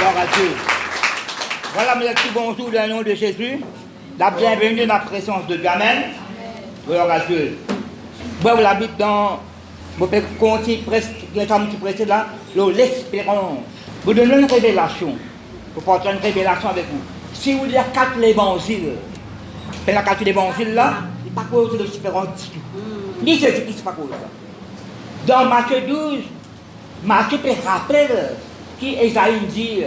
Gloire à Dieu. Voilà mes petits bonjours dans le nom de Jésus. La bienvenue dans la présence de Dieu. Amen. Gloire à Dieu. Moi, vous l'habitez dans mon petit précédent, l'espérance. Vous donnez une révélation. Vous portez une révélation avec vous. Si vous dites 4 l'évangile, la 4 l'évangile là, il n'y a pas cause de l'espérance du tout. Ni Jésus-Christ, pas cause ça. Dans Matthieu 12, Matthieu peut rappeler qui Esaïe dit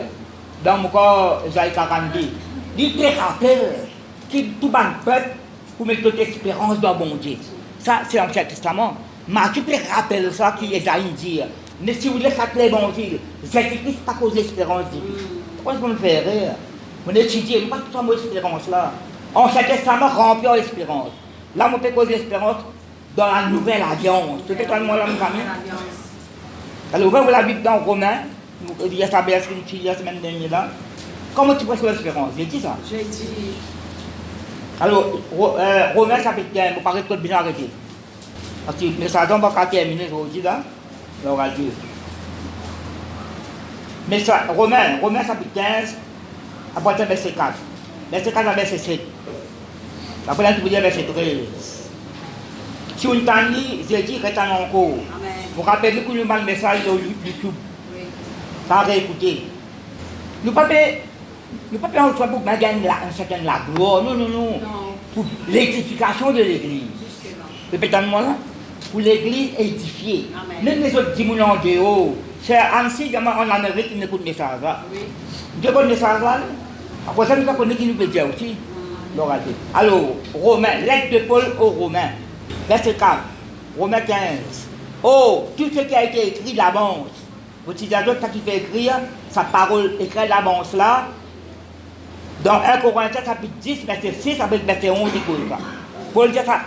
dans mon corps, Esaïe 42. Il peut rappeler qui tout le peuple pour mettre toute espérance dans le bon Dieu. Ça, c'est l'Ancien Testament. Matthieu peut rappeler ça qui Esaïe dit. Mais si vous voulez faire l'évangile, Jésus-Christ pas cause d'espérance. Pourquoi vous me faites rire? Vous étudiez, pas tout ça, mon espérance là. Ancien Testament rempli d'espérance. Là, on peut causer l'espérance dans la nouvelle alliance. C'est peut-être moi là, mes amis. Alors, vous la Bible dans Romains, il y a sa belle scripture la semaine dernière là. Comment tu prêches l'espérance? J'ai dit ça. J'ai dit. Alors, Romains chapitre 15, vous parlez de bien arrêter. Parce que le message va pas terminer aujourd'hui là. Alors, Dieu. Mais ça, Romains chapitre 15, à partir du verset 4. Verset 4 à verset 7. Après, vous dire verset 13. Si vous entendez, j'ai dit, reste encore. Vous rappelez que nous avons le message sur YouTube. Oui. Ça a réécouté. Nous ne pouvons pas en soi pour gagner une certaine la gloire. Non, non, non. Pour l'édification de l'église. Répétez-moi là. Pour l'église édifiée. Amen. Même les autres dimanches en dehors. C'est ainsi en Amérique qui n'écoute le message là. Oui. Vous écoutez le message là. Après ça, nous avons qui nous peut dire aussi. Alors, Romains, lettre de Paul aux Romains. Verset 4. Romains 15. Oh, tout ce qui a été écrit d'avance. L'utilisateur qui fait écrire sa parole écrite d'avance là. Dans 1 Corinthiens chapitre 10, verset 6 avec verset 11, il dit ça. Paul dit ça,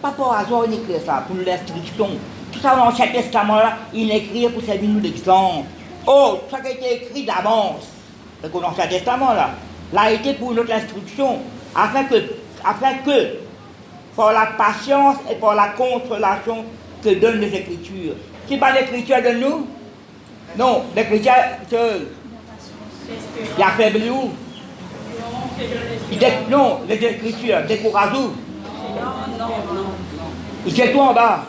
pas pour hasard, il écrit ça, pour l'instruction. Tout ça dans l'Ancien Testament là, il écrit pour servir nous d'exemple. Oh, tout ça qui a été écrit d'avance. Dans l'Ancien Testament là, l'a été pour notre instruction, afin que, par la patience et par la consolation que donnent les Écritures. Qui parle l'Écriture de nous? Non, l'Écriture, il a faibli où? Non, les Écritures, découragent où? Non. Il fait tout en bas.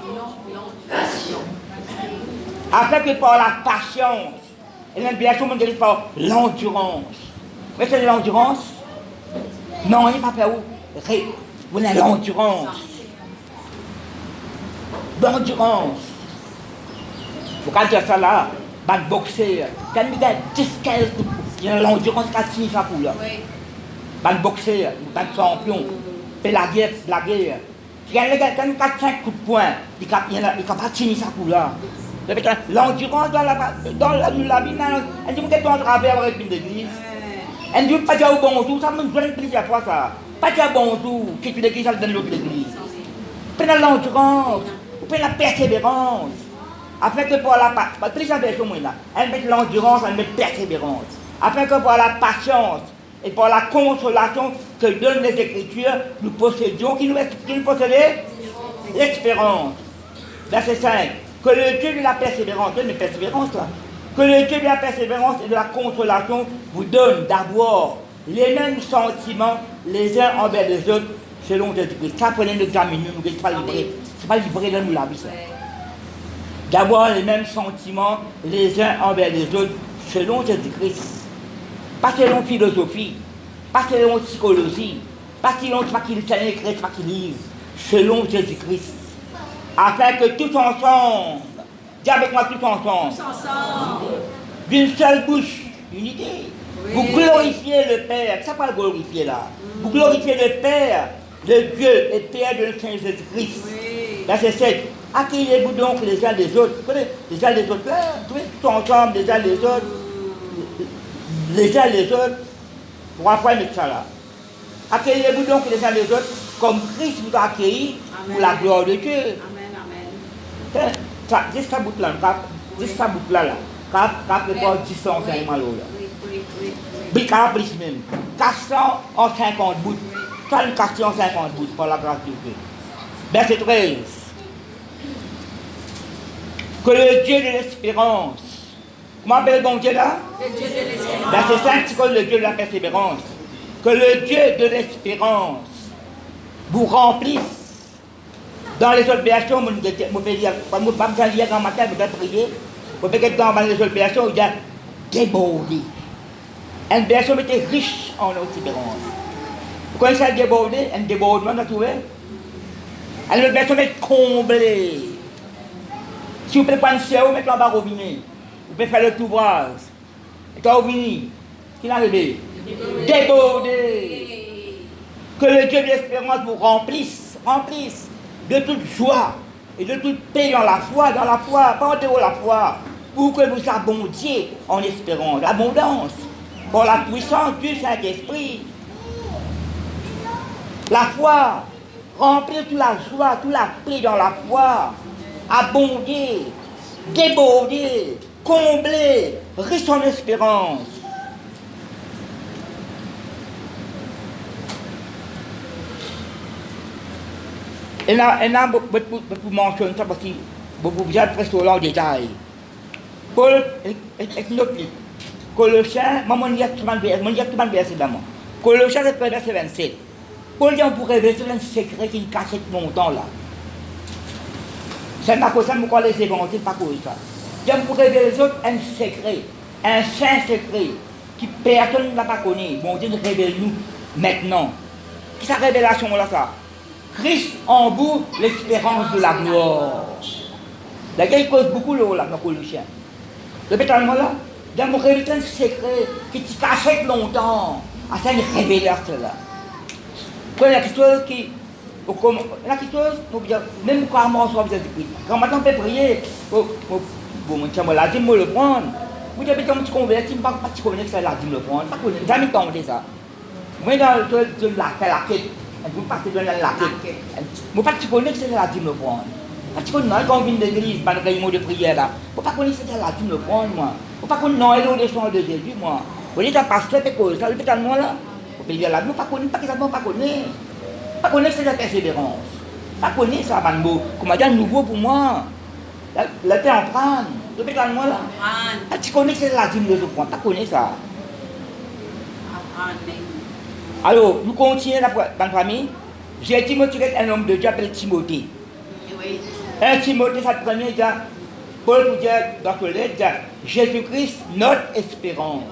Afin que par la patience, et même bien sûr, on dit par l'endurance. Mais c'est l'endurance? Non, il n'est pas fait où? Vous avez l'endurance. L'endurance. Vous pouvez dire ça là, dans le boxer, quand il y a 10-15 coups, il y a l'endurance qui a signé ça pour là. Dans le boxer, dans le champion, et la guerre. Quand il y a 4-5 coups de poing, il ne peut pas signer ça pour là. L'endurance dans la vie, elle dit que tu en travers avec une église. Elle ne dit pas dire bonjour, ça me donne plaisir à toi ça. Pas dire bonjour, que tu l'église, ça donne l'autre église. Prenez l'endurance, prenez la persévérance. Afin que pour la elle met l'endurance, elle met la persévérance. Afin que pour la patience et pour la consolation que donnent les Écritures, nous possédions, qui nous possédait l'espérance. Verset 5. Que le Dieu de la persévérance, donne une persévérance là. Que le Dieu de la persévérance et de la consolation vous donne d'avoir les mêmes sentiments les uns envers les autres selon Jésus-Christ. Ça, prenez l'examen, nous ne sommes pas livrés. Ce n'est pas livré dans nous la vie, ça. D'avoir les mêmes sentiments les uns envers les autres selon Jésus-Christ. Pas selon philosophie, pas selon psychologie, pas selon ce qu'il écrit, ce qu'il livre, selon Jésus-Christ. Afin que tous ensemble, dis avec moi tous ensemble, d'une seule bouche, unité, vous glorifiez le Père. Ça pas le glorifier là. Vous glorifiez le Père, le Dieu et Père de notre Seigneur Jésus-Christ. Verset 7. Accueillez-vous donc les uns les autres. Les uns les autres, tous ensemble, les uns les autres. Les uns les autres. 3 fois mettre ça là. Accueillez-vous donc les uns les autres comme Christ vous a accueilli pour la gloire de Dieu. Amen. Ça, juste ça bout là, juste ça bout là. Cap le corps 10 ans, c'est mal là. Cap plus même. 400 en 50 bouts. 400 en 50 bouts par la grâce de Dieu. Verset 13. Que le Dieu de l'espérance Comment appelle le bon Dieu là? Le Dieu de l'espérance. Ben, c'est ça qui cause le Dieu de la persévérance. Que le Dieu de l'espérance vous remplisse. Dans les opérations, je peux dire, quand je vais dire dans matin, je vais prier, je peux dire dans les opérations, il y a débordé. Une personne était riche en espérance. Vous connaissez le débordé? Un débordement, vous trouvez? Une personne est comblée. Si vous pouvez prendre un vous mettez en bas au robinet, vous pouvez faire le tout bras. Et quand vous venez, qui est arrivé? Débordé. Que le Dieu de l'espérance vous remplisse de toute joie et de toute paix dans la foi, pas en dehors de la foi, pour que vous abondiez en espérance, l'abondance, pour la puissance du Saint-Esprit. La foi, remplir toute la joie, toute la paix dans la foi, abonder, déborder, combler, riche en espérance. Et là, pour mentionner ça parce que vous déjà presque en détail. Paul est notre livre. Colossiens, moi, je dis tout le monde verset d'abord. Colossiens, c'est verset 27. Paul dit on pourrait révéler un secret qui cache longtemps là. C'est ma cause, je crois les évangiles, pas cause ça. On pourrait révéler un secret, un saint secret, qui personne n'a pas connu. Bon Dieu nous révèle nous maintenant. Qui est sa révélation là ça? Christ en vous, l'espérance de la gloire. La guerre cause beaucoup là dans Colossiens. Le pétalement là, dans mon révélation un secret qui te cachait longtemps. À ça, il révèle cela. Quand il y a quelque chose qui. Il y a quelque chose, même quand on soit Jésus Christ. Quand maintenant on peut prier, bon, on la dîme, le prendre. Vous avez comme tu convertis, pas tu connais que c'est la dîme le prendre. Pas connais, jamais tenté ça. Moi, dans la quête. Vous partez dans la quête. Moi, pas tu connais que c'est la dîme le prendre. Pas tu connais, quand on vient de l'église, pas de réunion de prière là. Vous pas connaître que c'est la dîme le prendre, moi. Vous pas connaître, non, elle est au sang de Jésus, moi. Vous dites, un pasteur, c'est quoi ça, le pétalement là? Vous pouvez dire là, nous, pas connaître, pas qu'ils pas connaître. Pas connaître c'est la persévérance. Pas connaître ça, Banbo. Comment dire, nouveau pour moi. La terre en prendre. Le pétalement là. Tu connais que c'est la dîme de ce point. Pas connaître ça. Alors, nous continuons dans la famille. J'ai Timothée, un homme de Dieu appelé Timothée. Oui. Un Timothée, ça te premier, Paul pour dire dans le lettre, Jésus-Christ, notre espérance.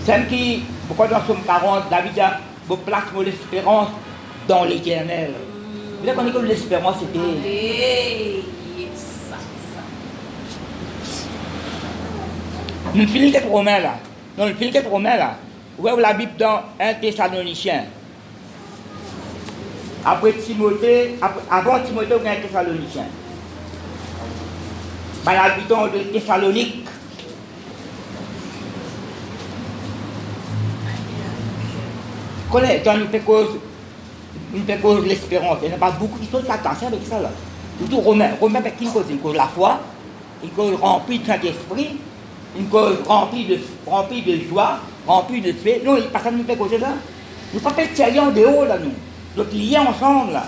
Celle qui, pourquoi dans Somme 40, David a place pour l'espérance dans l'éternel. Vous savez qu'on dit que l'espérance c'était. Nous finissons quelques Romains là. Non, nous finissons quelques Romains là. Ouvrez la Bible dans 1 Thessaloniciens. Après Timothée, avant Timothée, on a un Thessalonicien. L'habitant de Thessalonique. Connais, quand nous faisons cause de l'espérance, il n'y a pas beaucoup de choses qui attention avec ça là. Surtout Romain avec qui cause une cause la foi, une cause remplie de Saint-Esprit, une cause remplie de joie, remplie de paix. Non, personne ne nous fait causer là. Nous ne pouvons pas être en dehors là, nous. Nous sommes liés ensemble là.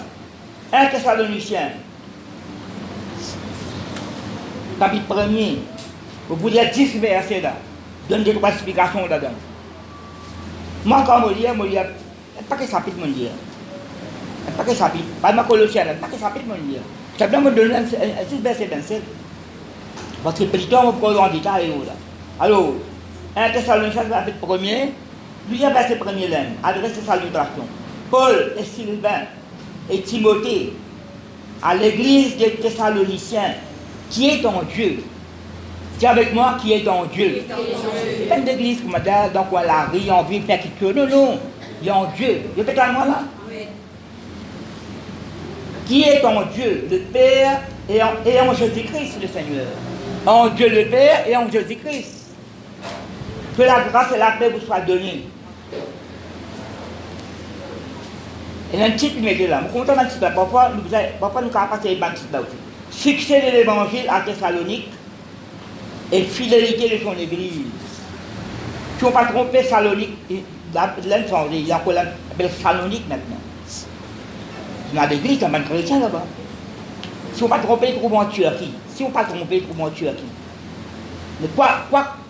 1 Thessaloniciens, chapitre 1er, vous pouvez 10 versets là. Donne des trois explications là-dedans. Moi, quand je lis, pas que ça peut me dire. Pas que ça peut. Pas ma Colossiens, pas que ça peut me dire. Ça peut me donner un 6 verset 27. Parce que plus tard, on peut en détail là. Alors, 1 Thessaloniciens, chapitre 1er, plusieurs versets 1er là, adresse de salutation. Paul et Sylvain et Timothée à l'église des Thessaloniciens, qui est en Dieu. Dis avec moi, qui est en Dieu. Pas une église comme ça, donc on la rit, on vit, faire quelque chose. Non, non, il est en Dieu. Il est à moi là. Qui est en Dieu, le Père et en Jésus-Christ, le Seigneur. En Dieu le Père et en Jésus-Christ. Que la grâce et la paix vous soient données. Il y a un titre qui m'est là. Je suis un titre là. Parfois, nous avons passé un titre là aussi. Succès de l'évangile à Thessalonique et fidélité de son église. Si on ne pas tromper Salonique, il y a encore l'appelle Salonique maintenant. Il y a des églises, il y a des chrétiens là-bas. Si on ne pas tromper, trouve en Turquie. Si on ne pas tromper, trouve en Turquie. Mais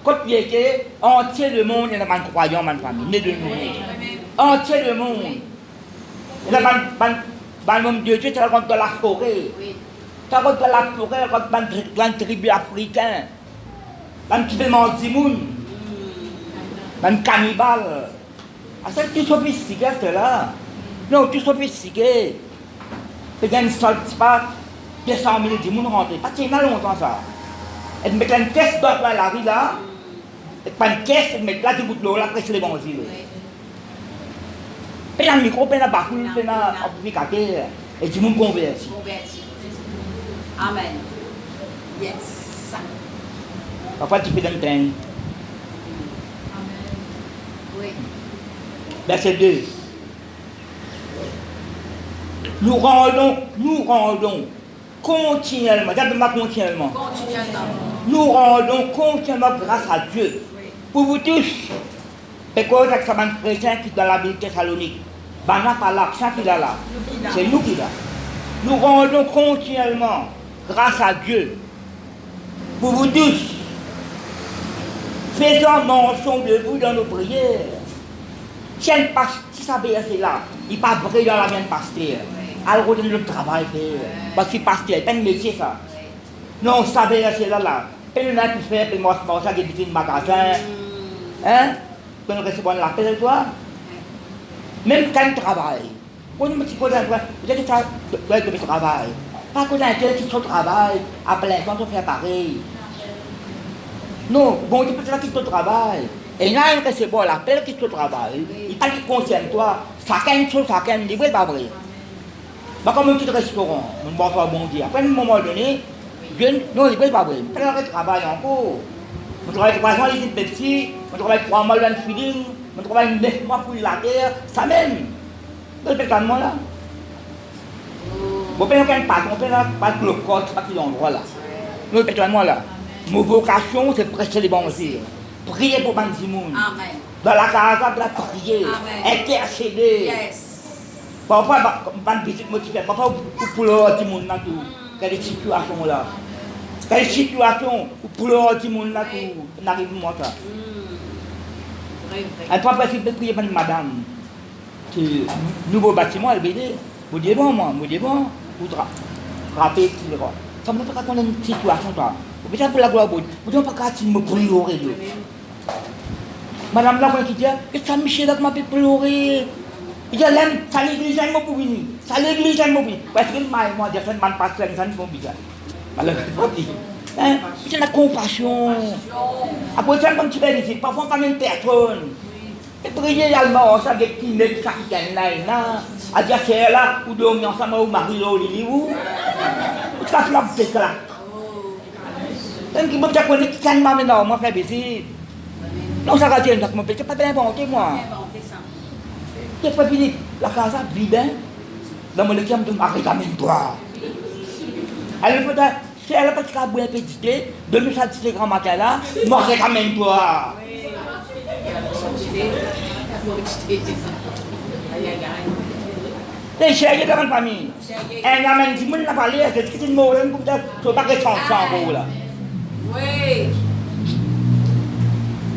quand il était entier le monde, il y a un croyant, ma famille, né de nous. Entier le monde. Il y a un homme de Dieu qui raconte dans la forêt. Tu racontes dans la forêt, dans une tribu africaine. Dans un petit peu Mandimoun. Dans un cannibale. Ah, c'est tout sophistiqué, c'est là. Non, tout sophistiqué. Il y a une seule, c'est pas 200 000 du monde rentré. Pas qu'il y a longtemps ça. Et mettre une caisse dans la rue là. Et pas une caisse, et mettre là du bout de l'eau, là, après c'est les bons îles. Et là, le micro, et là, bah, et là, amplificateur. Et du monde converti. Amen. Yes. Parfois, tu peux donner un. Oui. Verset 2. Nous rendons continuellement, d'abord continuellement. Nous rendons continuellement grâce à Dieu. Pour vous tous, parce que ça un chrétien qui est dans la ville de Thessalonique. Ben là, pas l'accent qu'il a là. C'est nous qui l'a. Nous rendons continuellement grâce à Dieu. Pour vous tous, faisons mention de vous dans nos prières. Si ça c'est là, il n'est pas vrai dans la même pasteur. Alors on donne le travail parce que pasteur, c'est pas un métier ça. Non, ça c'est là. Peine là qui fait, puis moi ça qui est un magasin. Hein? Quand on reçoit l'appel de toi. Même quand on travaille. Quand on me dit quoi, vous êtes ça, que travail. Pas qu'on a un tel qui sont au travail, à plein temps on fait pareil. Non, bon, tu peux faire qui au travail. Et là, il recevoir l'appel qui au travail. Il pas qui concerne toi. Chacun chose, chacun, il n'est pas vrai. Bah, comme un petit restaurant, on va faire bon Dieu. Après, à un moment donné, non, il n'est pas vrai. On travaille travail encore. On travaille 3 ans ici de Pepsi, on travaille 3 mois dans le feeling, on travaille 9 mois pour la terre, ça même. Dans le pétalement là. Bon, on ne peut pas le corps, pas qu'il endroit là. Dans le pétalement là. Mon vocation, c'est prêcher les bons Dieu. Prier pour Bandimoun. Dans la casa, de la prier. Intercéder. Yes. Parfois, ban visite motivée. Parfois, pour le petit monde là tout. Quelle est situation là? Quelle situation pour le petit monde là tout? N'arrive moi ça. Et toi, si vous priez pour une madame, qui nouveau bâtiment, elle BD, vous dites bon, moi, vous dites bon, vous rappelez, ça ne me fait pas qu'on a une situation là. Vous pouvez pour la gloire, vous dites pas qu'à me pleurer. Madame là, qui dit, que ça Michel là m'a fait pleurer. Il dit, ça l'église, elle m'a pour venir. Ça l'église, elle m'a pour venir. Parce que moi, je suis un pasteur, je suis un bizarre. Malheureusement, il y a la compassion. Après ça, comme tu l'as dit, parfois on parle de personne. Et prier également, ça des petits nègres qui sont là, à dire c'est là, ou dormir ensemble, ou marier au lit, ou ça fait la bête là. Même qui me dit que tu as maintenant, moi, je fais baiser. Non, ça va dire, je ne pas bien inventé, moi. Je pas fini, la casa vide, dans mon équipe, je m'arrête à toi. Elle me dit, si elle n'a pas de cabouin pédité, de nous satisfaire grand matin là, je m'arrête à toi. Les chéris de ma famille. Elle a même dit, moi, je n'ai pas parlé, c'est une mauvaise, je ne peux pas rester ensemble là. Oui.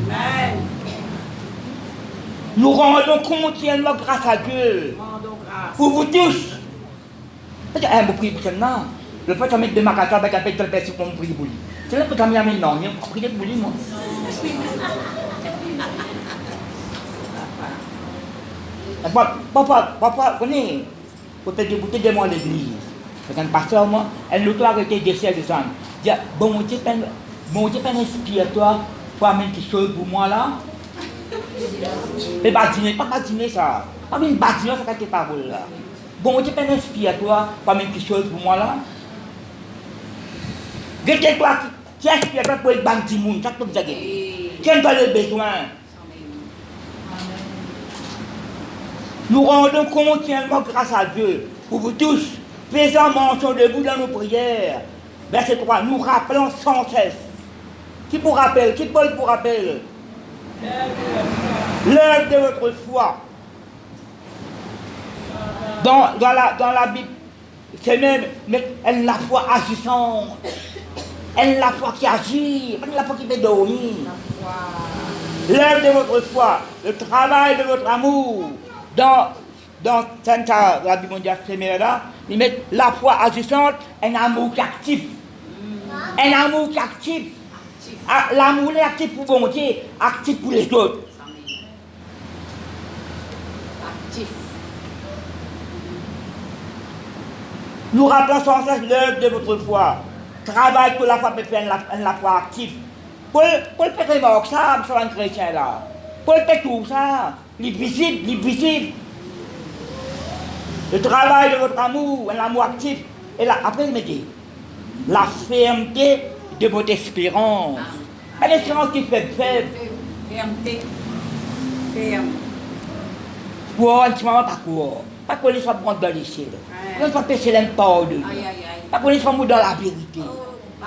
Amen. Nous rendons continuellement grâce à Dieu. Pour vous tous. Un beau prix pour ça. Le fait de mettre des magasins avec un peu de personne pour me prier pour lui. C'est là que tu as mis à non, il n'y a pas prié pour lui, moi. Papa, venez. Vous êtes de moi à l'église. Quand un pasteur, moi, elle nous a arrêté de décès de sang. Il dit, bon Dieu, inspire-toi pour amener quelque chose pour moi là. Mais badiner, pas badiner ça. Pas même badiner, ça tes paroles là. Bon Dieu, inspire-toi pour amener quelque chose pour moi là. Quelqu'un qui inspire-toi pour être bandit monde, ça te dit. Qui a le besoin? Nous rendons continuellement grâce à Dieu pour vous tous, faisant mention de vous dans nos prières. Verset 3, nous rappelons sans cesse. Qui vous rappelle? Qui Paul vous rappelle? L'œuvre de votre foi. Dans la Bible, C'est même, mais elle la foi agissante. Elle la foi qui agit, pas la foi qui fait dormir. L'œuvre de votre foi, le travail de votre amour, dans la Bible mondiale, là, ils mettent la foi agissante, un amour qui actif. Un amour qui actif. L'amour est actif pour bon Dieu, actif pour les autres. Actif. Nous rappelons sans cesse l'œuvre de votre foi. Travail pour la foi peut faire la foi active. Pour le faire remarquer ça, sur un chrétien là. Pour le faire tout ça, visible. Le travail de votre amour, un amour actif. Et là, après, il me dit, la fermeté de votre espérance. Une espérance qui fait faible. Fermeté. Ferme. Pour un petit moment, pas quoi. Pas qu'on soit prendre dans les ciels. Pas qu'on soit pécher l'import de Dieu. Pas qu'on soit dans la vérité. Tu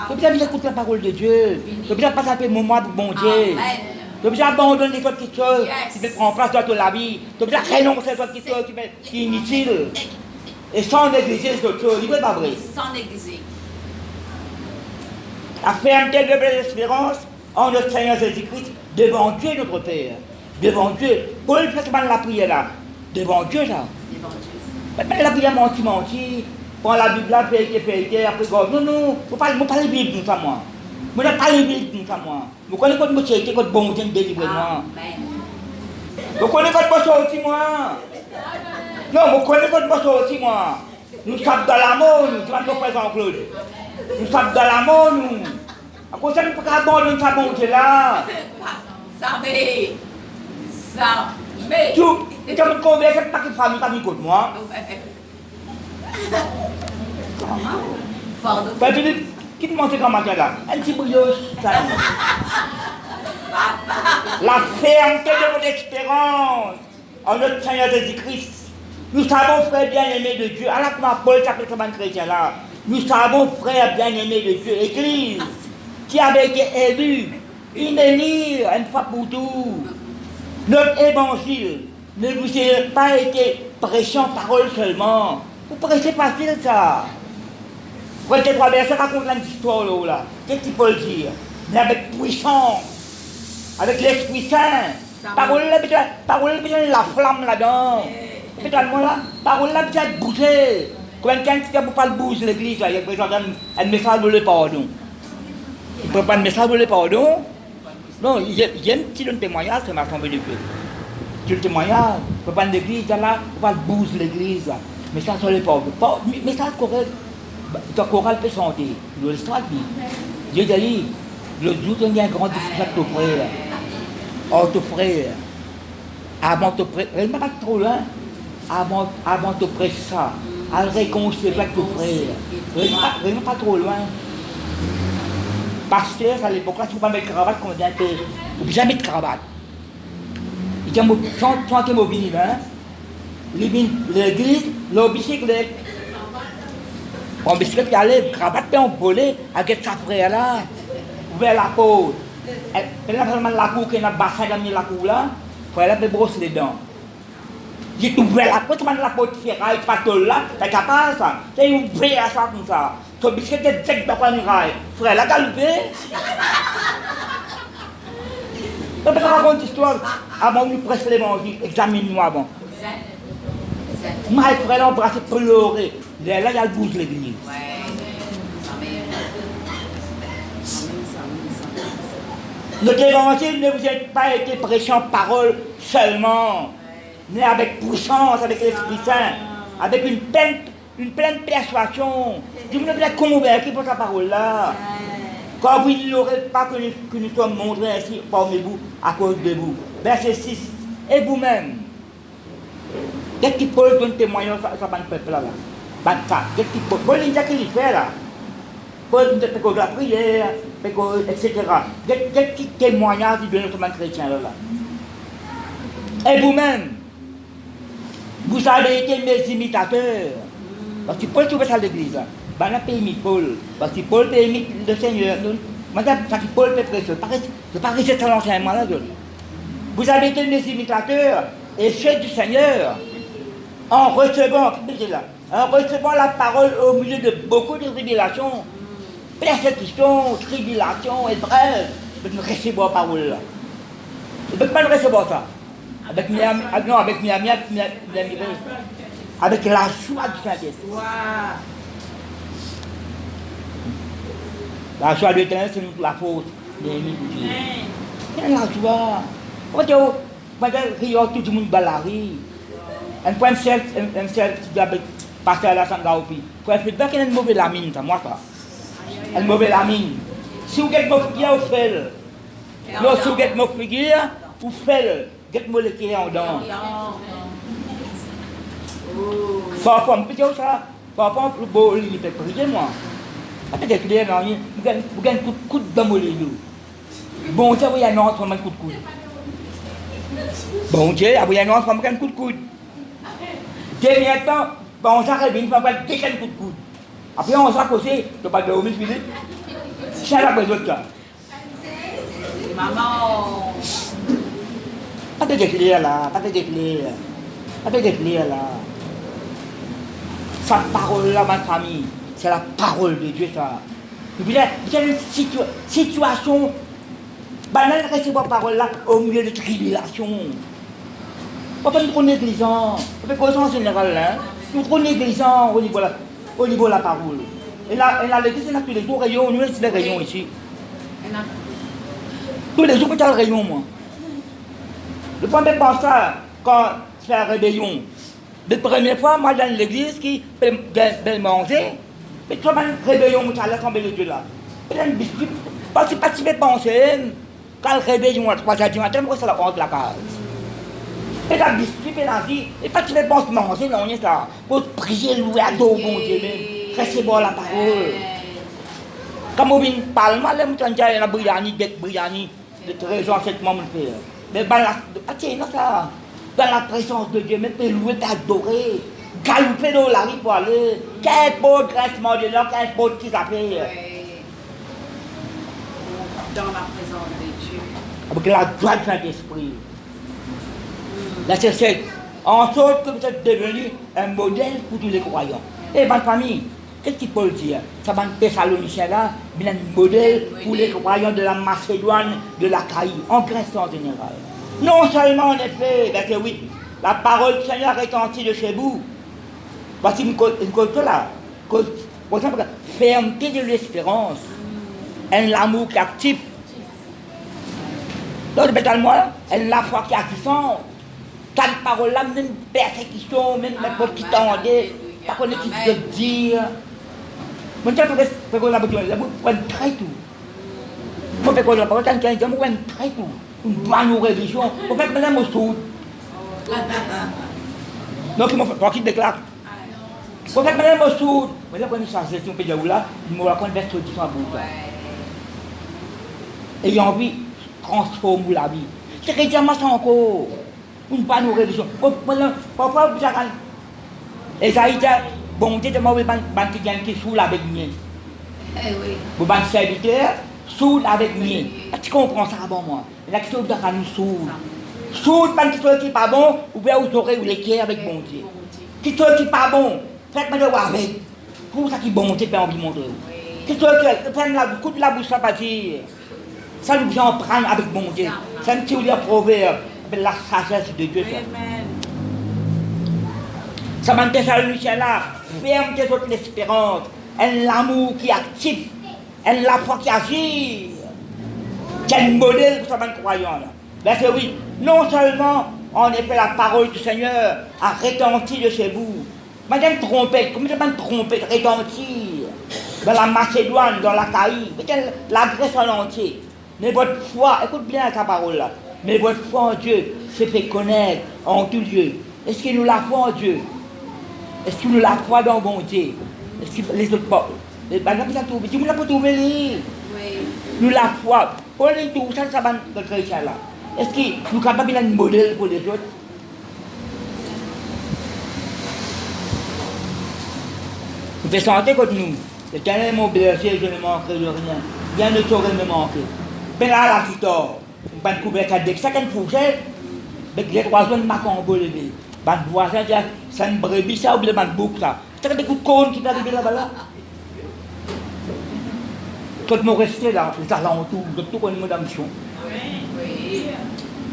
dois bien écouter la parole de Dieu. Tu dois bien passer un peu de moment pour bon Dieu. Tu dois bien abandonner les autres choses qui te prennent place dans la vie. Tu dois bien renoncer aux autres choses qui sont inutiles. Et sans négliger les autres choses. Il n'est pas vrai. Sans négliger. La fermeté de l'espérance en notre Seigneur Jésus-Christ devant Dieu notre Père. Devant Dieu. Pour le faire la prière là. Devant Dieu là. Devant Dieu. Mais la prière menti. Prends la Bible là, fais, après God. Non, je ne parle pas de Bible, nous, ça, moi. Je ne parle pas de Bible, nous, ça, moi. Je connais quand je suis quand bon Dieu délivre moi. Je connais quand je suis sorti, moi. Non, je connais quand je suis sorti, moi. Nous sommes dans l'amour, nous, tu vas nous présenter, Claude. Nous sommes dans l'amour, nous. À cause de ça, nous ne pouvons pas abandonner ça, bon Dieu là. Samé. Tu me convaincs, c'est pas qu'il faut pas contre moi. Pardon. Qui te montre comment tu là? Un petit bouillot, ça. La fermeté de votre espérance en notre Seigneur Jésus-Christ. Nous savons, frère bien-aimé de Dieu, alors que ma Paul s'appelle ce chrétien là, nous savons, frère bien-aimé de Dieu, Église, qui avait été élu, unir une fois pour tout. Notre évangile ne vous a pas été prêché en parole seulement. Vous prêchez facile ça. Quand tu trois versets racontent une histoire là, qu'est-ce qu'il faut le dire? Mais avec puissance, avec l'Esprit Saint. Parole là, besoin de la flamme là-dedans. Parole là, besoin de bouger. Quand quelqu'un qui ne peut pas bouger l'église, il y a besoin d'un message de le pardon. Il ne peut pas un message de le pardon. Non, il y a un petit témoignage, c'est ma tombée de Dieu. Tu le témoignage, il ne peut pas l'église là, il ne peut pas bouger l'église là. Mais ça, sur le pardon. Mais ça, c'est correct. Ta chorale peut chanter. L'histoire dit. Dieu dit, le jour où il y a un grand discussion avec ton frère. Oh, ton frère. Avant de prêcher, pas trop loin. Avant de prêcher ça. À le réconcilier avec ton frère. Vraiment pas trop loin. Parce que à l'époque là, tu ne peux pas mettre cravate comme un peu. Tu ne peux jamais mettre cravate. Il y a sans mobile, hein. L'église, le bicyclette. En bicyclette, il y a les cravates qui ont volé avec sa frère là. Ouvert la peau. Elle a vraiment la peau qui est a bassin dans la peau là. Elle a brossé les dents. J'ai ouvert la peau, tu m'as la peau de ferraille, patole là. C'est capable ça. J'ai ouvert ça comme ça. Ton bicyclette est direct dans le rail. Frère, la galopé. Je vais raconter une histoire avant de nous presser l'évangile. Examine-nous avant. Moi, je vais l'embrasser pour pleurer. Là, il y a le bout de l'église. Notre évangile ne vous a pas été prêché en parole seulement, mais avec puissance, avec l'Esprit Saint, avec une pleine persuasion. Vous ne êtes convaincu pour sa parole-là. Quand vous n'ignorez pas que nous sommes montrés ainsi parmi vous à cause de vous. Verset 6. Et vous-même, qu'est-ce qui peut donner témoignage à ce peuple-là? Qu'est-ce qui peut donner fait là? Peut de la prière, etc. Qu'est-ce qui témoignage de notre chrétien là? Et vous-même, vous avez été mes imitateurs. Parce que Paul trouve ça à l'église. Ben, on a permis Paul. Parce que Paul permet le Seigneur. Madame, ça qui Paul peut prêcher. Je ne pas rester dans l'enseignement là. Vous avez été mes imitateurs et ceux du Seigneur en recevant, En recevant la parole au milieu de beaucoup de tribulations, persécutions, tribulations, épreuves, de recevoir la parole là. Je ne peux pas recevoir ça. Avec mes amis, non, avec mes amis, avec la joie du Saint-Esprit. La joie de l'Éternel, c'est nous la faute. La joie. Quand tout le monde va la rue, un point de cercle, qui doit passer à la Sangaopi. Pour être pas qu'il y a une mauvaise lamine, ça, moi, ça. Une mauvaise lamine. Si vous êtes mauvais figure, vous faites. Non, si vous êtes mauvais figure, vous faites. Vous êtes mauvais figure en dedans. Parfois, je peux dire ça. Parfois, je peux prier, moi. Peut-être que vous avez un coup de dent. Bon Dieu, il y a un autre coup de coude. Bon Dieu, il y a un autre coup de coude. Dernier temps, on s'arrête, il faut pas décaler un coup de coude. Après, on s'est posé, je ne peux pas dormir, Philippe. C'est la besoin de ça. Maman. Pas de déclarer là, pas de déclarer. Pas de déclarer là. Sa parole là, ma famille, c'est la parole de Dieu, ça. Vous avez une situation, banale, recevoir la parole là, au milieu de tribulation. On peut être négligent, on peut être en général là. Nous sommes négligents au niveau de la parole. Et là, l'église, il y a tous les jours rayons, nous, c'est des rayons ici. Tous les jours, il y a le rayon, moi. Le premier penseur, quand je fais la rébellion, la première fois, moi, dans l'église, qui peut manger, mais quand une rébellion, je suis allé tomber le Dieu là. Parce que si je penser, quand la rébellion, à 3h du matin, moi, c'est la honte de la case. Et la biscuit, et la vie, et pas si je pense manger, non, c'est ça. Pour prier, louer, adorer, bon Dieu même. Recevoir la parole. Quand on parle mal, on entend la briani, de raison, c'est comment on fait. Mais dans la présence de Dieu, même louer, adorer, galoper dans la rue pour aller, quel beau graissement de l'homme, quel beau qui s'appelle. Dans la présence de Dieu. Avec la joie du Saint-Esprit. Là, c'est en sorte que vous êtes devenu un modèle pour tous les croyants. Et ma famille, qu'est-ce qu'il peut dire? Ça va Thessaloniciens là, bien un modèle pour les croyants de la Macédoine, de l'Achaïe, en Grèce en général. Non seulement en effet, verset 8, la parole du Seigneur retentit de chez vous. Voici une cause là. Par exemple, fermeté de l'espérance, un amour qui est actif. Donc, moi, la foi qui est agissante. Cette parole-là, même persécution, même n'importe qui t'entendait, pas qu'on ait qui te dire. Mon Dieu, je vais la boutique, je vais très tout. Je vais la parole, je vais très tout. Une bonne religion, je vais faire mon soude. Donc, il m'a fait, qui déclare. Je vais faire mon soude. Mais là, quand il s'agit de ce pays là, il m'a raconté vers tout ça. Et il a envie de transformer la vie. C'est que Dieu m'a encore. Une bonne religion. Pourquoi vous avez. Et ça a été bon Dieu de moi, qui est sous avec moi. Vous avez un serviteur sous avec moi. Tu comprends ça avant moi? La question de nous sous. Sous, qui n'est pas bon, ou bien vous aurez ou l'équerre avec bon Dieu. Qui n'est pas bon, faites-moi de voir avec. Pour ça qui est bon Dieu, envie de montrer. Qui faites la coup de la bouche, ça pas dire. Ça nous en prendre avec bon Dieu. C'est un petit proverbe. La sagesse de Dieu. Ça m'a Thessaloniciens là, ferme tes autres l'espérance, l'amour qui est actif, la foi qui agit. C'est un modèle pour ça, croyant là. Verset 8. Non seulement, en effet, la parole du Seigneur a retenti de chez vous. Madame trompette, comment ça une trompette retentir dans la Macédoine, dans l'Achaïe, la Grèce en entier. Mais votre foi, écoute bien sa parole là. Mais votre foi en Dieu se fait connaître en tout lieu. Est-ce que nous la foi en Dieu? Est-ce que nous la foi dans bon Dieu? Est-ce que les autres pas? Les bananes qui sont trouvées, tu ne l'as pas trouvé. Nous la foi. Pour les tout, ça va dans le chrétien là. Est-ce que nous sommes capables d'un modèle pour les autres? Vous faites sentir contre nous. L'éternel mon berger, je ne manquerai de rien. Rien ne saurait me manquer. Ben là, la tort. Ban couvercle avec chacun fourchette, avec les 3 zones macambo levé. Ban voisin, c'est une brebis ça ou bien ban bouc ça. C'est des coups de cône qui sont arrivés là-bas là. Quand nous restons là, les alentours, de tout connaît mon mission.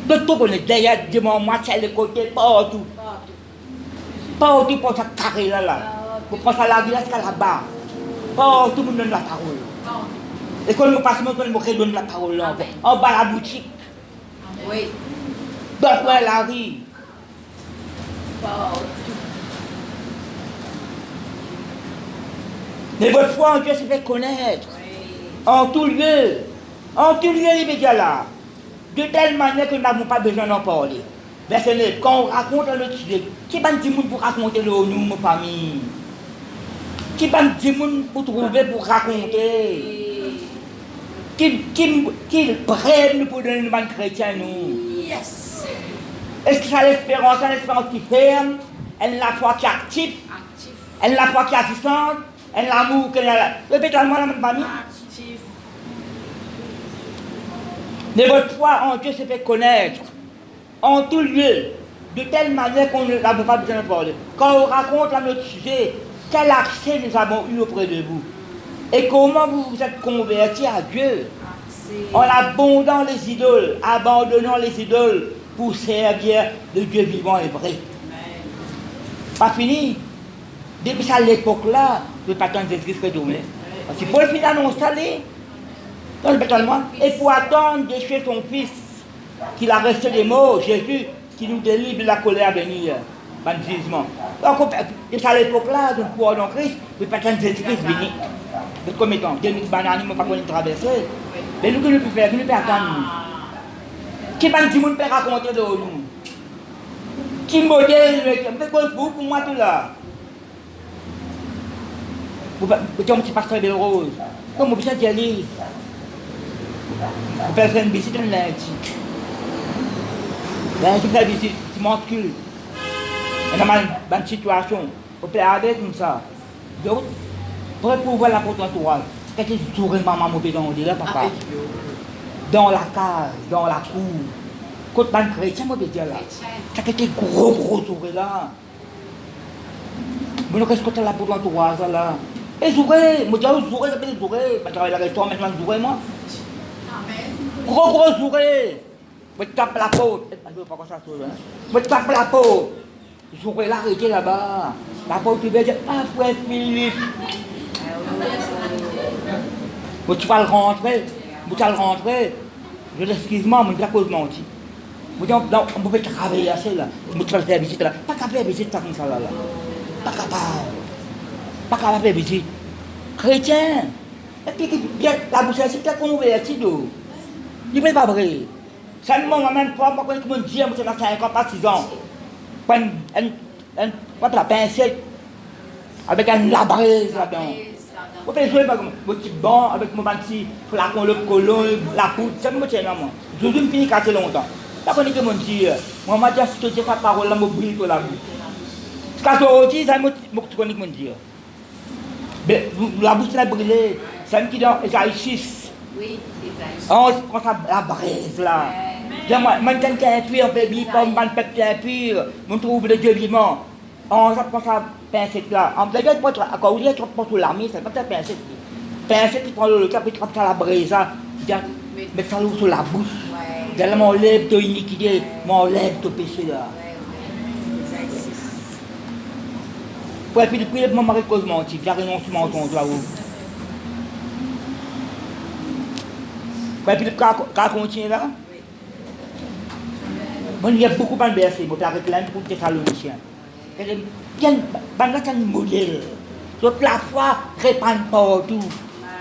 De tout connaît derrière, de moi, c'est les côtés, partout. Partout pour ça carré là. Pour prendre ça la vie là, c'est là-bas. Partout, nous donne la parole. Et quand nous passons, nous redonne la parole là. En bas la boutique. Oui. Dans la rue. Mais votre foi en Dieu se fait connaître. En tout lieu, il est déjà là. De telle manière que nous n'avons pas besoin d'en parler. Verset 9, quand on raconte à notre sujet, qui va nous dire pour raconter nous, nos familles? Qui va nous dire pour trouver, pour raconter? Qui prête nous pour donner une chrétien, nous? Yes. Est-ce que c'est l'espérance qui ferme? Elle a la foi qui est active? Elle a la foi qui est assistante? Elle a l'amour qu'elle a. Répétez-moi la même famille. Actif. Mais votre foi en Dieu se fait connaître en tout lieu, de telle manière qu'on n'a pas besoin de parler. Quand on raconte à notre sujet, quel accès nous avons eu auprès de vous et comment vous vous êtes convertis à Dieu en abandonnant les idoles pour servir le Dieu vivant et vrai. Pas fini. Depuis à l'époque là, le patron de Jésus-Christ retourné. Parce que Paul finit annonce allé dans le bâtiment et pour attendre de chez son fils qu'il a resté des mots, Jésus qui nous délivre de la colère à venir, par le jugement. Donc à l'époque là, de pouvoir dans Christ, le patron de Jésus-Christ venu. De combien de temps 2000 bananes, nous ne pouvons pas traverser. Mais nous, que nous pouvons faire, nous pouvons attendre. Qui va nous dire, nous pouvons raconter de nous? Qui modèle, pour moi tout là? Vous êtes un petit pasteur de rose. Comme vous êtes allé. Vous faites une visite un lundi. Lundi, vous faites une visite, tu montres que. Il y a une situation. Vous pouvez aller comme ça. Donc, pour pouvoir la porte entourage, c'est quelque chose de maman m'a dit là, papa. Dans la case, dans la cour. Quand on est chrétien, moi, je dis là. C'est quelque gros sourire là. Mais qu'est-ce que tu as la porte entourage là? Et Zouré, moi j'ai Zouré, ça s'appelle Zouré. Je travaille à la restaurant maintenant, Zouré, moi. Gros Zouré. Je tape la porte. Je ne pas comme ça, je tape la porte. Zouré l'a arrêté là-bas. La porte, tu vas dire, ah, frère Philippe. Mais tu vas le rentrer. Je dis, excuse-moi, mais je cause menti. Je dis, on peut travailler assez là. Je vais faire visite là. Pas capable de faire visite comme ça là. Pas capable. Pas capable de faire visite. Chrétien. Et puis, la bouche c'est peut-être converti d'eau. Il n'est pas vrai. Ça ne m'a même pas, moi, quand je me dis, c'est dans 5 ans, pas 6 ans. Quand la pincette, avec un labraise là-dedans. Vous pouvez jouer avec mon petit banc, avec mon petit flacon, le colon, la poudre, ça me tient là, moi. Je me finis casser longtemps. Là, quand je me dis, moi, je dis sa parole, là, je brille sur la bouche. Quand je dis, ça me dit. La bouche elle a brûlé, c'est qui dans Esaïe 6. Oui, Esaïe 6. On prend la braise là. Moi, je suis impur, bébé, comme un peuple impur, on trouve le Dieu vivant. On prend sa pincette là. On peut pas quand on dit pour l'armée, c'est pas ta pincette. Pincette qui prend le cap et prend la braise là. Met ça sur la bouche. D'aller m'enlève ton iniquité, m'enlève ton péché là. Ouais, puis depuis le moment de cause menti, j'ai renoncé mon compte là-haut. Ouais, puis quand on continue là, il y a beaucoup de versets, je vais arrêter là pour les Thessaloniciens. Il y a un modèle. Donc la foi répand partout.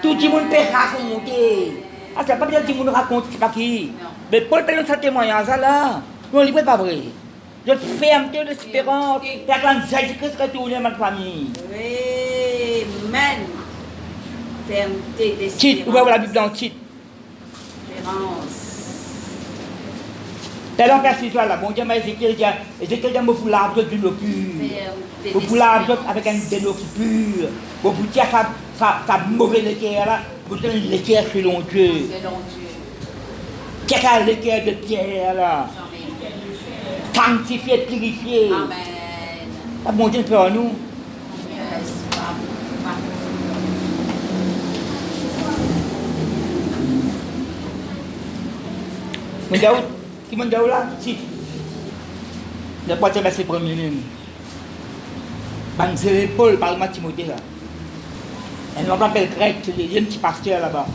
Tout le monde peut raconter. Ah, c'est pas bien que tout le monde raconte, c'est pas qui. Mais Paul peut nous témoignage là. Non, il n'est pas vrai. Je fermeté l'espérance, la grande Jésus-Christ retourne à ma famille. Amen. Fermeté d'espérance. Titre, ouvrez la Bible dans le titre. Espérance. Tel en verset là, bon Dieu, mais Ézéchiel dit, pour l'arbre de l'eau pure. Pour l'arbre avec un de l'eau pure. Pour dire sa mauvaise équerre là, pour dire l'équerre selon Dieu. Selon Dieu. Qu'est-ce que l'équerre de pierre là? Sanctifié, purifié. Amen. La bon Dieu fait en nous. Qui m'a dit là? Si. Je pas te verser premier ligne. C'est Paul, par le Timothée là. Et nous appelle grec, il y a un petit pasteur là-bas.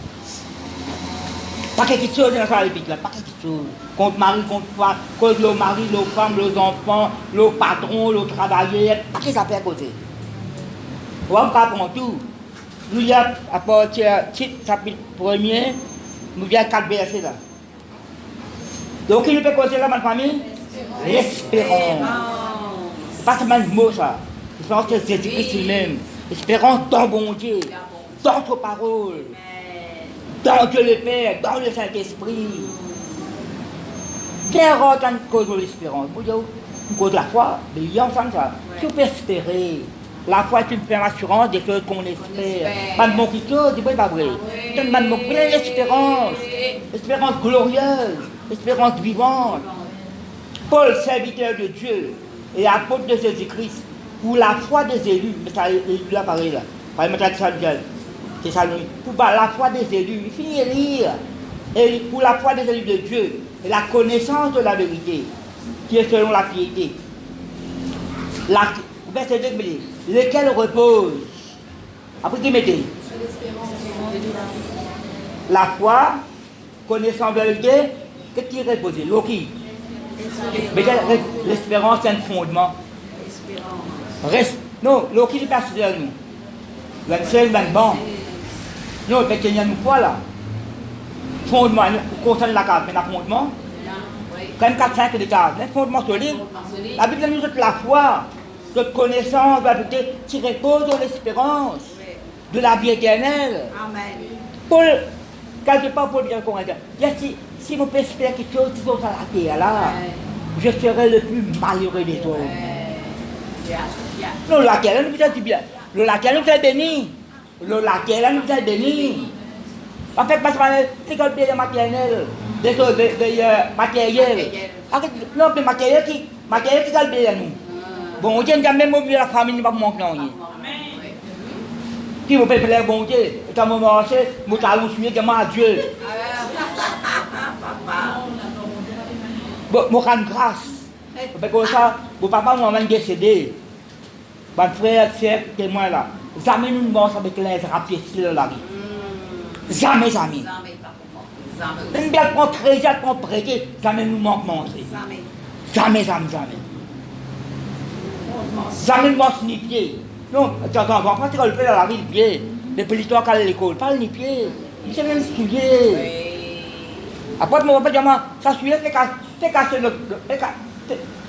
Pas quelque chose dans la répète là, pas quelque chose. Contre mari, contre femme, contre le mari, le femme, les enfants, le patron, le travailleur, pas que ça fait à côté. On va prendre tout. Nous y a à partir du chapitre 1er, nous y a 4 versets là. Donc il nous peut causer là, ma famille? L'espérance. Pas seulement le mot ça. L'espérance c'est Jésus-Christ lui-même. L'espérance dans bon Dieu, dans ta parole, dans Dieu le Père, dans le Saint-Esprit. Quelle cause de l'espérance? Une cause de la foi, mais il y a ensemble ça. Tu peux espérer. La foi est une ferme assurance des choses qu'on espère. Pas de mon qui chose, c'est pas vrai. C'est une pleine d'espérance. Espérance glorieuse, espérance vivante. Paul, serviteur de Dieu et apôtre de Jésus-Christ, pour la foi des élus, mais ça il là pareil là. Par exemple, c'est ça, pour la foi des élus, il finit de lire. Et pour la foi des élus de Dieu et la connaissance de la vérité, qui est selon la piété. Verset 2 me dit, lesquels reposent. Après, qui mettez? La foi, connaissance de la vérité, qu'est-ce qui repose? L'oki. Mais l'espérance, c'est un fondement. Non, l'oki n'est pas sur nous. Le seul, le bon. Non, mais qu'il y a nous quoi là? Fondement, concerne la carte, mais le fondement. Quand même 4-5 des cases, le fondement solide. La Bible nous dit la foi. Notre connaissance va peut-être qui repose dans l'espérance de la vie éternelle. Amen. Paul, quelque part, Paul dit encore, si vous pouvez espérer quelque chose, si vous êtes à la terre là, je serai le plus malheureux des hommes. Non, la terre, nous dit bien. Le laquelle nous est béni. Le laquelle nous est béni. En fait, parce que c'est comme le matériel, des choses matérielles. Non, mais matériel qui est béni à nous. Bon Dieu, nous avons même oublié la famille, nous ne pouvons pas manquer. Si vous pouvez plaire bon Dieu, et à un moment donné, vous allez suivre comment à Dieu. Bon, je rends grâce. Parce que ça, mon papa m'a décédé. Mon frère, c'est témoin là. Jamais nous ne mangeons avec les rapiers sur la vie. Jamais, jamais. Même bien qu'on crée, qu'on prête, jamais nous manque manger. Jamais, jamais, jamais. Jamais ne mange ni pied. Non, attends, quand tu as le pied dans la vie, le pied. Depuis l'histoire qu'à l'école, pas ni pied. Il s'est même souillé. Après, mon papa dit, ça souillé, c'est cassé le.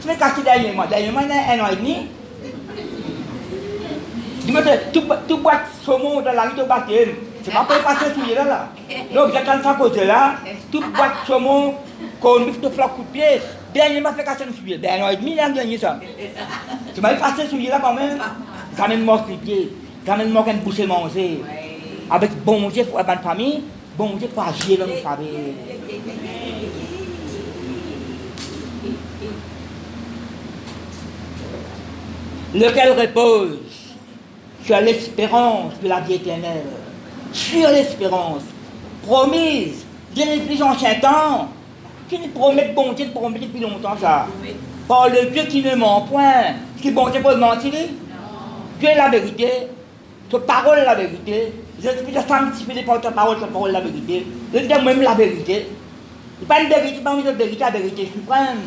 C'est cassé derrière moi. Derrière moi, il y a 1 an et demi. Dis-moi, tu bois saumon dans la rue de baptême. C'est pas pour passer souillé là. Donc, j'attends ça côté là. Tu bois saumon, qu'on me fait flaque coup de pied. Dernièrement, fait casser le souillé. Ben, 1 an et demi, il a gagné ça. Tu m'as passé le souillé là quand même. Ça m'a mort les pieds. Ça m'a mort une bouchée manger. Avec bon Dieu pour la famille, bon Dieu pour agir dans nos familles. Lequel repose sur l'espérance de la vie éternelle. Sur l'espérance promise, bien plus ancien temps. Qui nous promet bon Dieu, promet depuis longtemps ça. Par le Dieu qui ne ment point. Qui bon Dieu peut mentir? Dieu est la vérité. Ta parole est la vérité. Je suis sanctifié par ta parole est la vérité. Je dis même la vérité. Ce n'est pas une vérité, pas une vérité, la vérité suprême.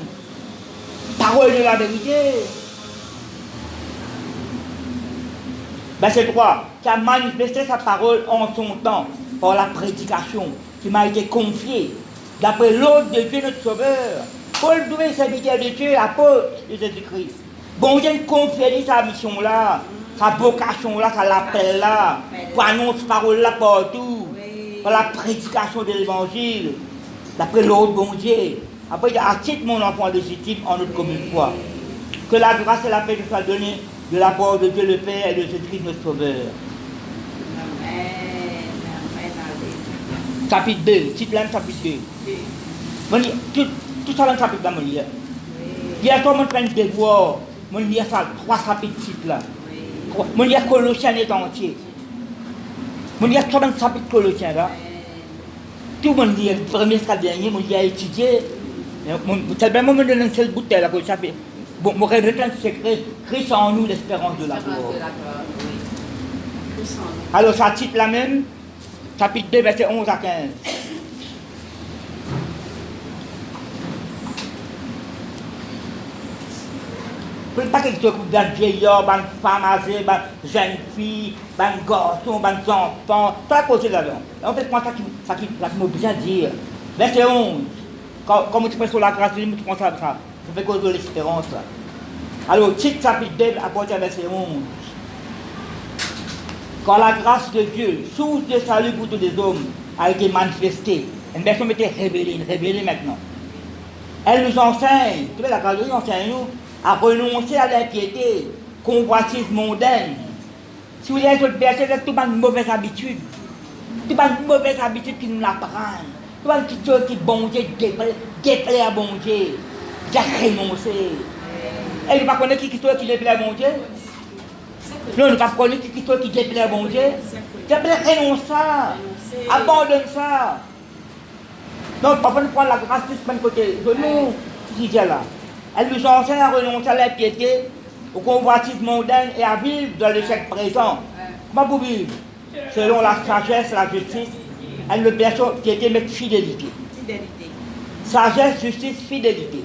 Parole de la vérité. Verset 3, qui a manifesté sa parole en son temps par la prédication qui m'a été confiée d'après l'ordre de Dieu notre Sauveur. Paul Doué, serviteur de Dieu, apôtre de Jésus-Christ. Bon Dieu confie sa mission là, sa vocation là, sa l'appel là, pour annoncer parole là partout, par la prédication de l'évangile, d'après l'ordre bon Dieu. Après, il y a à titre mon enfant légitime en notre commune foi. Que la grâce et la paix nous soient données de la part de Dieu le Père et de Jésus-Christ notre Sauveur. Chapitre 2, titre là, chapitre 2. Tout ça dans le chapitre là, il y a comment prendre des devoirs, il y a ça, 3 chapitres titres là. Il y a Colossiens est entier. Il y a 3 chapitres Colossiens là. Tout le monde dit, le premier sera le dernier, moi j'ai étudié. Tellement me donne une seule bouteille, là, que ça fait. Bon, mon rêve est un secret, Christ en nous, l'espérance de la gloire. Alors, ça titre la même, chapitre 2, verset 11 à 15. Pas quelque chose comme des vieillards, des femmes âgées, des jeunes filles, des garçons, des enfants, tout à cause de là-dedans. En fait, moi, ça qui m'a bien dire. Verset 11, comme tu prends sur la grâce de Dieu, tu prends ça, ça fait cause de l'espérance. Là. Alors, titre chapitre 2, à partir du verset 11. Quand la grâce de Dieu, source de salut pour tous les hommes, a été manifestée, une personne était révélée maintenant. Elle nous enseigne, tu vois, la grâce de Dieu enseigne nous, à renoncer à l'impiété, convoitise mondaine. Si vous avez autres personnes, c'est tout une mauvaise habitude. Tout une mauvaise habitude qui nous l'apprend. Tout une petite chose qui bon Dieu, déplaît à bon Dieu. J'ai renoncé. Elle ne pas connaître qui déplaît à bon Dieu. Non, on ne pas connaître qui déplaît à bon Dieu. Renonce ça. Abandonne ça. Donc, parfois, nous prenons la grâce de ce même côté de nous, qui dit là. Elle nous enseigne à renoncer à l'impiété, au convoitisme mondain et à vivre dans l'échec présent. Comment vous vivre? Selon la sagesse, la justice, elle me perçoit piété, mais fidélité. Sagesse, justice, fidélité.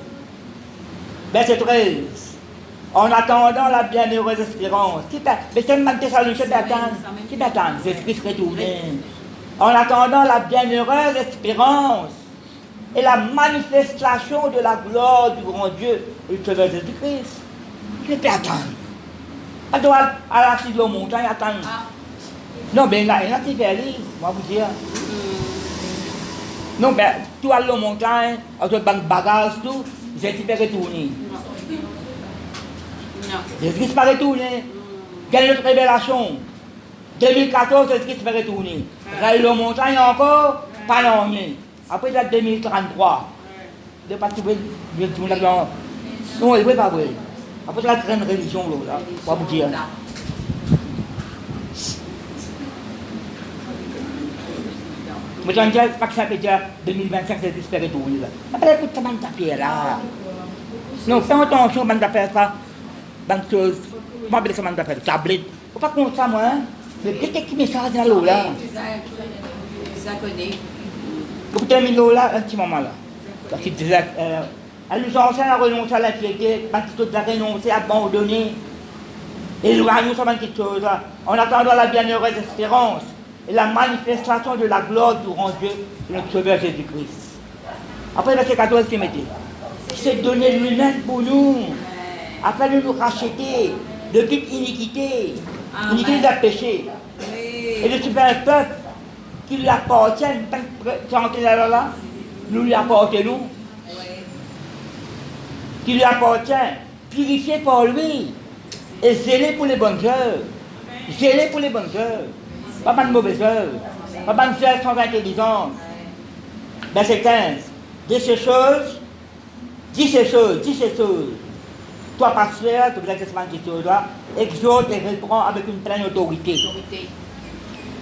Verset 13. En attendant la bienheureuse espérance. Mais c'est une Thessaloniciens d'attendre. Qui d'attendre? Jésus-Christ retourné. En attendant la bienheureuse espérance et la manifestation de la gloire du grand Dieu et du Sauveur Jésus-Christ. Je peux attendre. Elle doit à la suite de la montagne attendre. Non, mais il y a qui fait lire, moi vous dire. Non, mais tout à la montagne, avec le bagage, tout, j'ai dit de retourner. Jésus-Christ va retourner. Quelle est notre révélation? 2014, Jésus-Christ va retourner. Raille la montagne encore, pas rien. Après, c'est 2033. Il n'y a pas de tout le monde. Non, il n'est pas vrai. Après, c'est la grande religion, là. On va vous dire. Mais je ne dis pas que ça peut dire 2025, c'est espéré tout. Après, écoute, comment tu fais là? Non, fais attention, comment tu fais ça. Bonne chose. Comment tu fais ça, comment tu fais ça? Tablette. Il ne faut pas qu'on ça, moi. Mais peut-être qu'il message dans l'eau là. Ça connaît. Pour terminer là, un petit moment là. Parce qu'il disait, elle nous enseigne à renoncer à l'impiété, parce qu'il doit renoncer, abandonner, éloigner sur quelque chose là, en attendant la bienheureuse espérance et la manifestation de la gloire du grand Dieu de notre Sauveur Jésus-Christ. Après, verset 14, qui mettait, qui s'est donné lui-même pour nous, afin de nous racheter de toute iniquité, iniquité de péché, et de super un peuple qui lui appartient, là, nous lui appartenons, qui lui appartient, purifié par lui, et zélé pour les bonnes œuvres. Zélé pour les bonnes œuvres. Pas de mauvaises œuvres. Pas de œuvres sans intelligence. Verset 15. Dis ces choses. Toi, pasteur, tu vous êtes ces choses-là, exhorte et reprend avec une pleine autorité.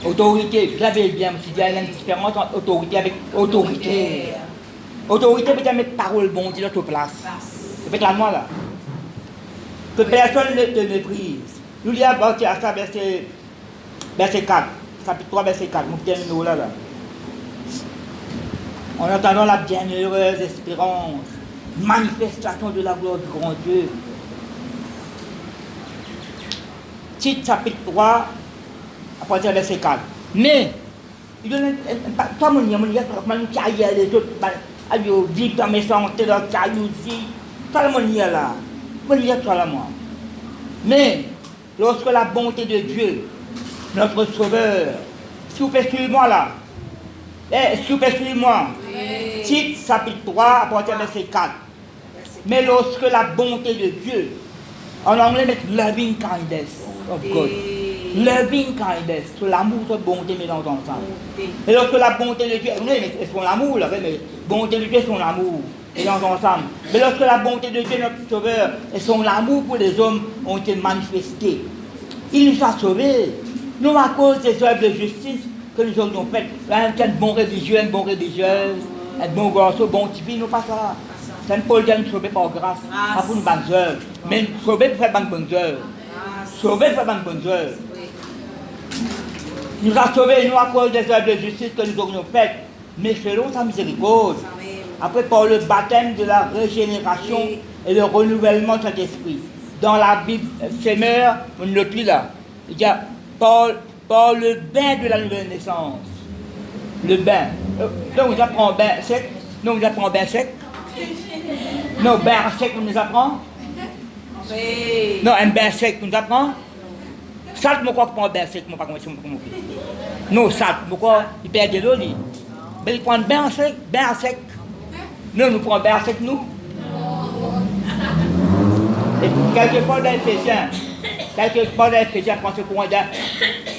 Autorité, vous savez bien, il y a une différence entre autorité avec autorité. Autorité peut mettre parole bon Dieu à notre place. C'est peut-être à moi là. Que personne ne te méprise. Nous lisons à ça, verset 4. Chapitre 3, verset 4. Nous terminons là. En attendant la bienheureuse espérance, manifestation de la gloire du grand Dieu. Titre chapitre 3, à partir du verset 4. Mais, il donne pas mon nom, il y a les autres, il y a dans mes santé, dans la jalousie, pas le monde là. Mon nom est là, moi. Mais, lorsque la bonté de Dieu, notre Sauveur, s'il vous plaît, suivez-moi là. S'il vous plaît, suivez-moi. Titre chapitre 3, à partir du verset 4. Mais lorsque la bonté de Dieu, en anglais, c'est loving kindness of God. Loving kindness, c'est l'amour, c'est bonté mélangée ensemble. Et lorsque la bonté de Dieu, c'est son amour, là, mais bonté de Dieu, c'est son amour, mélangés ensemble. Mais lorsque la bonté de Dieu, notre Sauveur, et son amour pour les hommes ont été manifestés, il nous a sauvés, non à cause des œuvres de justice que nous aurions fait. Un bon religieux, une bonne religieuse, un bon garçon, bon type, nous pas ça. C'est un Paul qui nous sauver par grâce, pas pour nous bonnes œuvres. Mais sauver pour faire bonnes œuvres. Sauver pour faire bonnes œuvres. Nous a sauvés, nous, à cause des œuvres de justice que nous aurions faites, mais selon sa miséricorde. Après, par le baptême de la régénération et le renouvellement de cet esprit. Dans la Bible, Seigneur, on ne le plus là. Il y a par le bain de la nouvelle naissance. Le bain. Donc, on apprend bain sec. Non, on apprend bain sec. Non, bain sec, on nous apprend. Non, un bain sec, on nous apprend. Salt, je crois que pour un bain sec, je ne sais pas comment. Non, salt, pourquoi il perd de l'eau, lui. Mais il prend un bain sec, Non, nous prenons un bain sec, nous. Et quelquefois dans l'Éphésiens, pensez qu'on il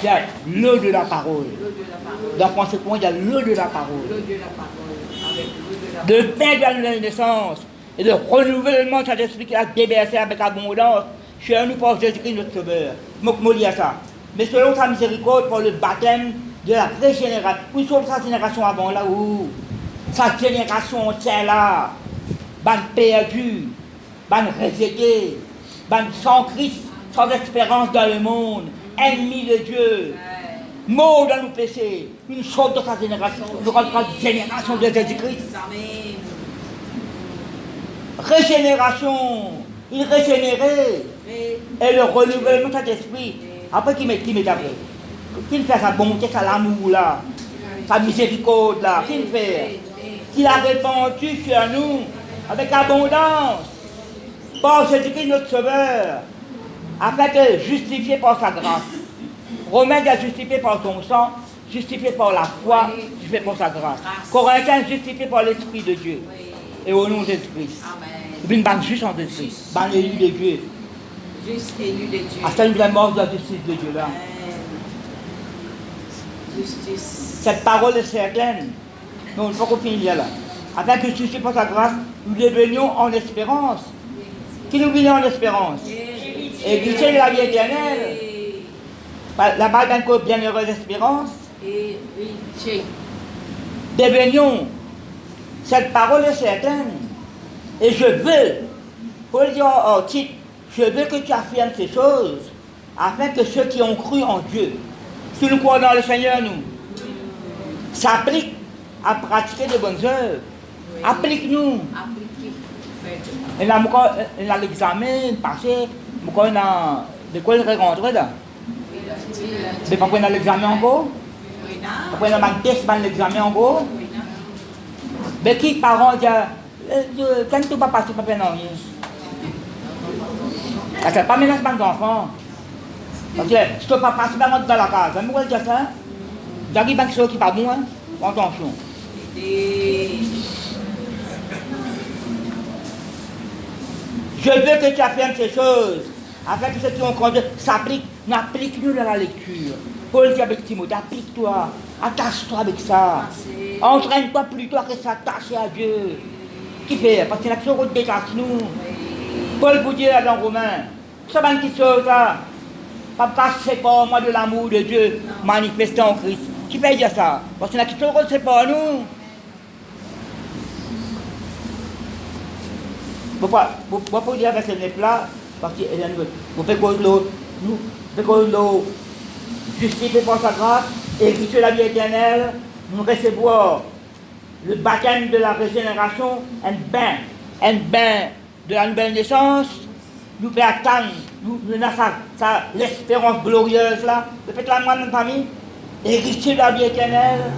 y a l'eau de la parole. Dans pensez qu'on il y a l'eau de la parole. Le pain de la nouvelle naissance et le renouvellement de cet esprit qui a déversé avec abondance chez nous par Jésus-Christ notre Sauveur. Je me dis à ça. Mais selon sa miséricorde, pour le baptême de la régénération. Où sont sa génération avant là où sa génération entière là, ban perdu, ban rejeté, ban sans Christ, sans espérance dans le monde, ennemi de Dieu, mort dans nos péchés, une chose de sa génération, une génération de Jésus-Christ. Régénération, il régénéré, et le renouvellement de cet esprit. Après, qui m'est après? Qui fait sa bonté, sa l'amour là, sa miséricorde là, qui le fait? Qui a répandu sur nous avec abondance, par Jésus-Christ notre Sauveur, afin de justifier par sa grâce. Romains est justifié par son sang, justifié par la foi, justifié par sa grâce. Corinthiens justifié par l'Esprit de Dieu. Et au nom de Jésus-Christ. Une bonne juste en Jésus-Christ, bonne élu de Dieu. Juste élu de Dieu. À cette vraie mort de la justice de Dieu là. Justice. Cette parole est certaine. Non, il faut qu'on finisse là. Afin que justifié par sa grâce, nous devenions en espérance. Qui nous vient en espérance? Héritier de la vie éternelle. La Bible a encore bienheureuse espérance. Devenions. Cette parole est certaine. Et je veux, pour le dire en titre, je veux que tu affirmes ces choses, afin que ceux qui ont cru en Dieu, qui nous croient dans le Seigneur, nous, s'appliquent à pratiquer de bonnes œuvres. Applique-nous. Et là, on a l'examen passé, on a de quoi il rentre là. Mais pas qu'on a l'examen encore. Après, on a l'examen encore. Mais qui, parents, disent, quand tu vas passer, pas non. C'est pas ménage des enfants. Parce que si tu ne vas pas passer, tu rentres dans la case. Vous voyez ça? J'arrive à ceux qui ne sont pas bons, attention. Je veux que tu affirmes ces choses, afin que ceux qui ont compris s'appliquent, applique-nous dans la lecture. Paul dit avec Timothée, applique-toi, attache-toi avec ça. Entraîne-toi plutôt à s'attacher à Dieu. Qui fait? Parce que l'action détache nous. Paul vous dit dans Romains, ça va qui chose ça. Pas passer par moi de l'amour de Dieu manifesté en Christ. Qui fait dire ça? Parce que l'action c'est pas nous. Pourquoi dire avec ce nez-là? Parce que vous faites que l'eau justifiée par sa grâce, héritier de la vie éternelle, nous recevons le baptême de la régénération, un bain de la nouvelle naissance, nous pouvons attendre, nous avons l'espérance glorieuse là, peut-être la moindre famille, héritier de la vie éternelle.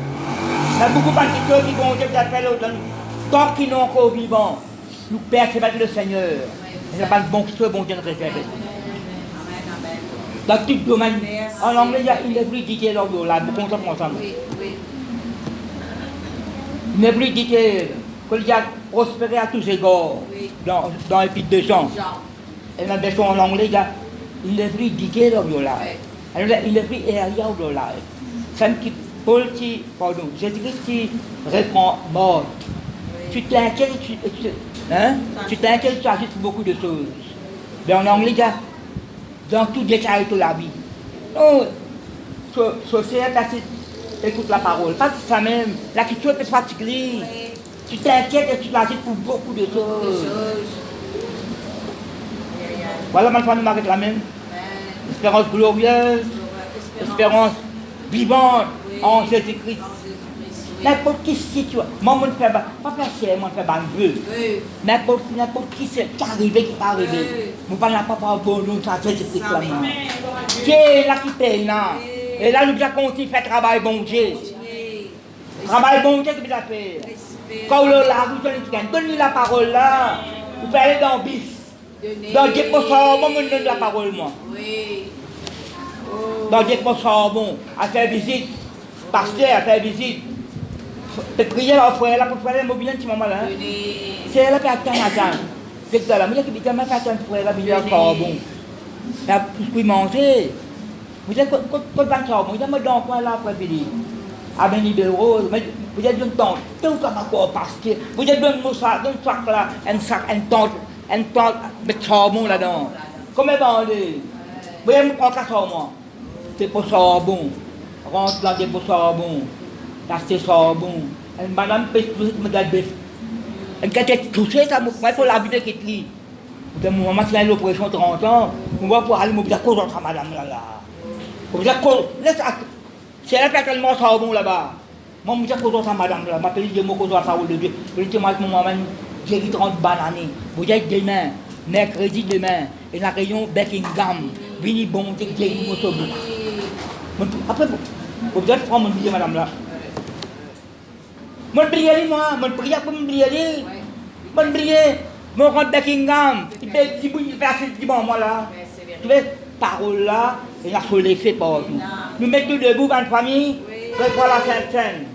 Il y a beaucoup de gens qui vont dire que tant qu'ils sont encore vivants, nous persévérons le Seigneur. Et c'est pas le bon Dieu de réserver. Dans tout domaine, en anglais, il y a une hybridité là, nous comptons ensemble. Une hybridité, qu'il y a prospéré à tous égards dans l'épître de Jean. Et dans la version en anglais, il y a une hybridité là, une hybridité là. C'est qui Paul qui, pardon, Jésus-Christ qui répond mort. Tu t'inquiètes, tu t'inquiètes, tu ajoutes beaucoup de choses. Mais en anglais, il y a dans tout détail de la vie. Non, c'est écoute la parole. Pas tout ça même. La question est fatiguée. Tu t'inquiètes et tu t'agites pour beaucoup de choses. Voilà, maintenant, nous m'arrêtons là même. Espérance glorieuse, espérance vivante en Jésus-Christ. N'importe qui situation, moi, je ne fais pas plaisir, moi, je fais pas un vœu. N'importe qui c'est qui arrive, qui pas arrivé. Nous ne parlons pas bon nom, ça Jésus-Christ là. C'est là qui paye là. Et là, nous devons continuer à faire travail bon Dieu. Travail bon Dieu que vous avez fait. Quand vous l'avez là, vous donnez la parole là. Vous pouvez aller dans le bis. Dans Dieu pour ça, moi, je donne la parole moi. Dans Dieu pour ça, bon, à faire visite. Pasteur, à faire visite. De prier à frère là pour faire les mobiliers petit moment là. C'est elle qui attend madame. C'est là, moi qui dis mais attends frère là bien encore bon. Là pour manger. Vous êtes quand va ça, moi je me donne quoi là après midi. À ben libéraux, mais vous êtes d'un temps, tout comme encore parce que vous êtes d'un sac là, un temps de charbon là-dedans. Comment vendez? Vous avez mon cas moi. C'est pour ça bon. Rentre là des pour ça bon. C'est ça bon. Madame me garde bête. Elle a touché ça, moi pour la vie qui est là. De mon maman qui a l'opération 30 ans, on va pour aller me dire quoi ça madame là. On va quoi laisse c'est là tellement ça bon là-bas. Moi me dire quoi ça madame là, m'appelle Dieu moi quoi ça de Dieu. Je dis moi mon maman j'ai 30 bananes. Vous êtes demain, mercredi demain et la réunion Buckingham. Vini bon j'ai une moto. Après vous êtes prendre mon billet madame là. Mon prier moi, mon prière pour me prier. Mon prier, mon rentre Buckingham. Il fait du bon moi là. Tu vois, parole là, et la faut laisser partout. Nous mettons debout dans la famille, pour la Sainte-Seine.